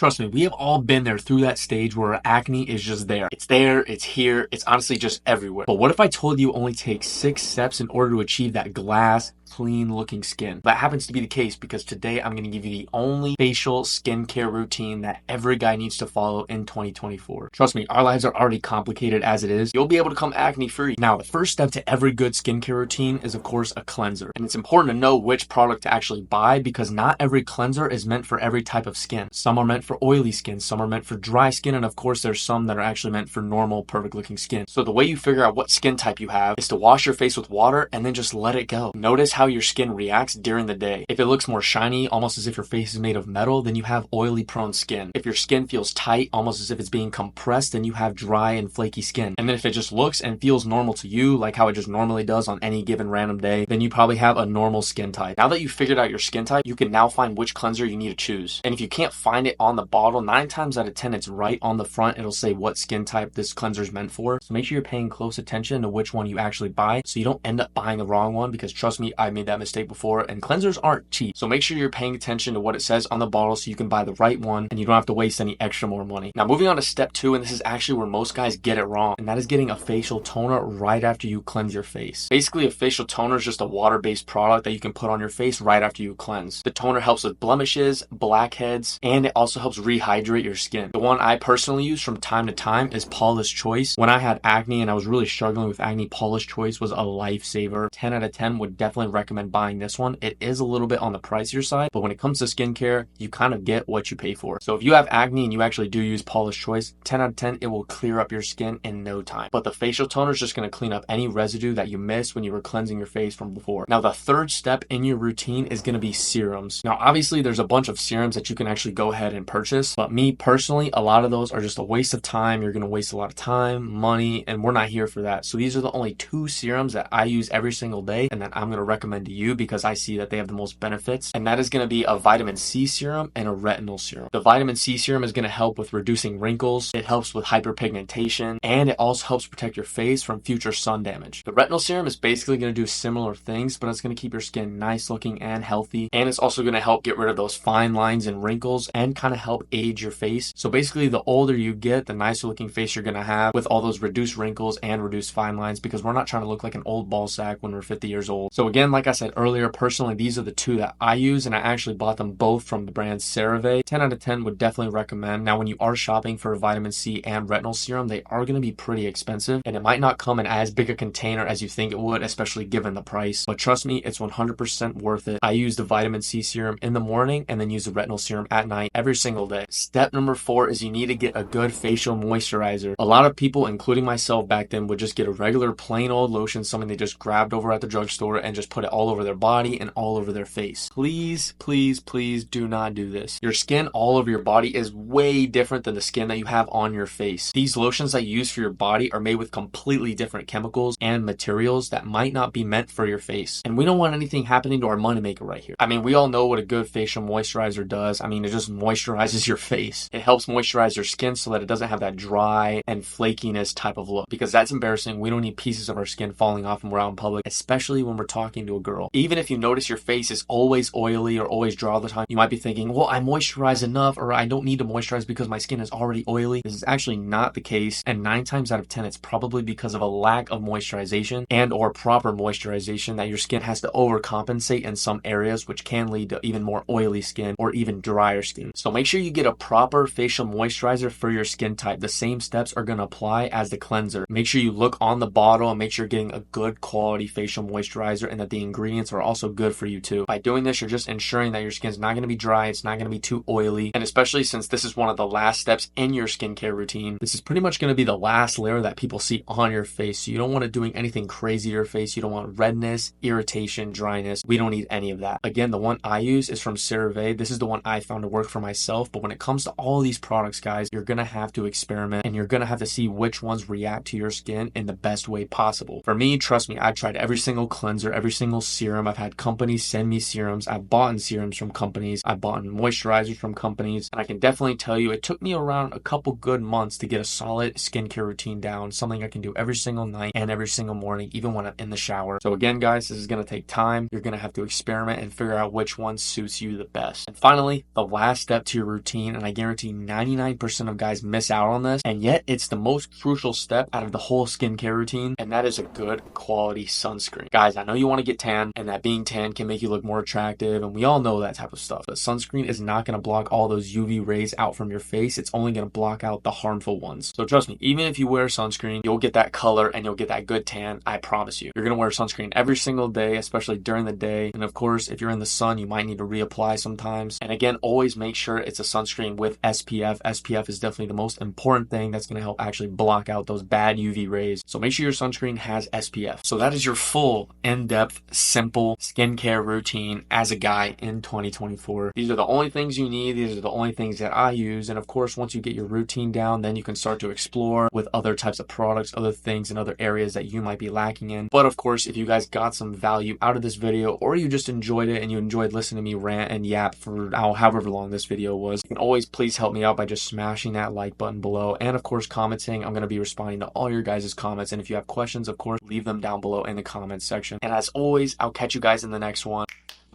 Trust me, we have all been there through that stage where acne is just there. It's there, it's here, it's honestly just everywhere. But what if I told you only take 6 steps in order to achieve that glass, clean looking skin? That happens to be the case because today I'm going to give you the only facial skincare routine that every guy needs to follow in 2024. Trust me, our lives are already complicated as it is. You'll be able to come acne free. Now, the first step to every good skincare routine is of course a cleanser. And it's important to know which product to actually buy because not every cleanser is meant for every type of skin. Some are meant for oily skin, some are meant for dry skin, and of course there's some that are actually meant for normal, perfect looking skin. So the way you figure out what skin type you have is to wash your face with water and then just let it go. Notice how your skin reacts during the day. If it looks more shiny, almost as if your face is made of metal, then you have oily prone skin. If your skin feels tight, almost as if it's being compressed, then you have dry and flaky skin. And then if it just looks and feels normal to you, like how it just normally does on any given random day, then you probably have a normal skin type. Now that you've figured out your skin type, you can now find which cleanser you need to choose. And if you can't find it on the bottle, 9 times out of 10 it's right on the front. It'll say what skin type this cleanser is meant for. So make sure you're paying close attention to which one you actually buy so you don't end up buying the wrong one, because trust me, I made that mistake before, and cleansers aren't cheap. So make sure you're paying attention to what it says on the bottle so you can buy the right one and you don't have to waste any extra more money. Now moving on to step 2, and this is actually where most guys get it wrong, and that is getting a facial toner right after you cleanse your face. Basically, a facial toner is just a water-based product that you can put on your face right after you cleanse. The toner helps with blemishes, blackheads, and it also helps rehydrate your skin. The one I personally use from time to time is Paula's Choice. When I had acne and I was really struggling with acne, Paula's Choice was a lifesaver. 10 out of 10 would definitely recommend buying this one. It is a little bit on the pricier side, but when it comes to skincare, you kind of get what you pay for. So if you have acne and you actually do use Paula's Choice, 10 out of 10, it will clear up your skin in no time. But the facial toner is just going to clean up any residue that you missed when you were cleansing your face from before. Now, the third step in your routine is going to be serums. Now, obviously, there's a bunch of serums that you can actually go ahead and purchase, but me personally, a lot of those are just a waste of time. You're going to waste a lot of time, money, and we're not here for that. So these are the only 2 serums that I use every single day and that I'm going to recommend to you because I see that they have the most benefits, and that is going to be a vitamin C serum and a retinol serum. The vitamin C serum is going to help with reducing wrinkles, it helps with hyperpigmentation, and it also helps protect your face from future sun damage. The retinol serum is basically going to do similar things, but it's going to keep your skin nice looking and healthy, and it's also going to help get rid of those fine lines and wrinkles and kind of help age your face. So basically, the older you get, the nicer looking face you're going to have with all those reduced wrinkles and reduced fine lines, because we're not trying to look like an old ball sack when we're 50 years old. So again, like I said earlier, personally, these are the 2 that I use, and I actually bought them both from the brand CeraVe. 10 out of 10 would definitely recommend. Now, when you are shopping for a vitamin C and retinol serum, they are going to be pretty expensive, and it might not come in as big a container as you think it would, especially given the price. But trust me, it's 100% worth it. I use the vitamin C serum in the morning and then use the retinol serum at night every single day. Step number 4 is you need to get a good facial moisturizer. A lot of people, including myself back then, would just get a regular plain old lotion, something they just grabbed over at the drugstore, and just put it all over their body and all over their face. Please, please, please do not do this. Your skin all over your body is way different than the skin that you have on your face. These lotions that you use for your body are made with completely different chemicals and materials that might not be meant for your face. And we don't want anything happening to our moneymaker right here. I mean, we all know what a good facial moisturizer does. I mean, it just moisturizes your face. It helps moisturize your skin so that it doesn't have that dry and flakiness type of look, because that's embarrassing. We don't need pieces of our skin falling off when we're out in public, especially when we're talking to a girl. Even if you notice your face is always oily or always dry all the time, you might be thinking, well, I moisturize enough, or I don't need to moisturize because my skin is already oily. This is actually not the case, and 9 times out of 10 it's probably because of a lack of moisturization and or proper moisturization that your skin has to overcompensate in some areas, which can lead to even more oily skin or even drier skin. So make sure you get a proper facial moisturizer for your skin type. The same steps are going to apply as the cleanser. Make sure you look on the bottle and make sure you're getting a good quality facial moisturizer and that the ingredients are also good for you too. By doing this, you're just ensuring that your skin's not going to be dry, it's not going to be too oily, and especially since this is one of the last steps in your skincare routine, this is pretty much going to be the last layer that people see on your face. So you don't want to doing anything crazy to your face. You don't want redness, irritation, dryness. We don't need any of that. Again, the one I use is from CeraVe. This is the one I found to work for myself, but when it comes to all these products, guys, you're going to have to experiment and you're going to have to see which ones react to your skin in the best way possible. For me, trust me, I tried every single cleanser, every single single serum. I've had companies send me serums. I've bought serums from companies. I've bought moisturizers from companies. And I can definitely tell you it took me around a couple good months to get a solid skincare routine down, something I can do every single night and every single morning, even when I'm in the shower. So again, guys, this is going to take time. You're going to have to experiment and figure out which one suits you the best. And finally, the last step to your routine, and I guarantee 99% of guys miss out on this, and yet it's the most crucial step out of the whole skincare routine, and that is a good quality sunscreen. Guys, I know you want to get tan, and that being tan can make you look more attractive, and we all know that type of stuff, but sunscreen is not going to block all those UV rays out from your face. It's only going to block out the harmful ones. So trust me, even if you wear sunscreen, you'll get that color and you'll get that good tan. I promise you. You're going to wear sunscreen every single day, especially during the day. And of course, if you're in the sun, you might need to reapply sometimes. And again, always make sure it's a sunscreen with SPF. SPF is definitely the most important thing that's going to help actually block out those bad UV rays. So make sure your sunscreen has SPF. So that is your full, in-depth, simple skincare routine as a guy in 2024. These are the only things you need. These are the only things that I use. And of course, once you get your routine down, then you can start to explore with other types of products, other things and other areas that you might be lacking in. But of course, if you guys got some value out of this video, or you just enjoyed it and you enjoyed listening to me rant and yap for however long this video was, you can always please help me out by just smashing that like button below, and of course commenting. I'm going to be responding to all your guys' comments, and if you have questions, of course, leave them down below in the comments section. And as always, I'll catch you guys in the next one.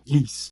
Peace.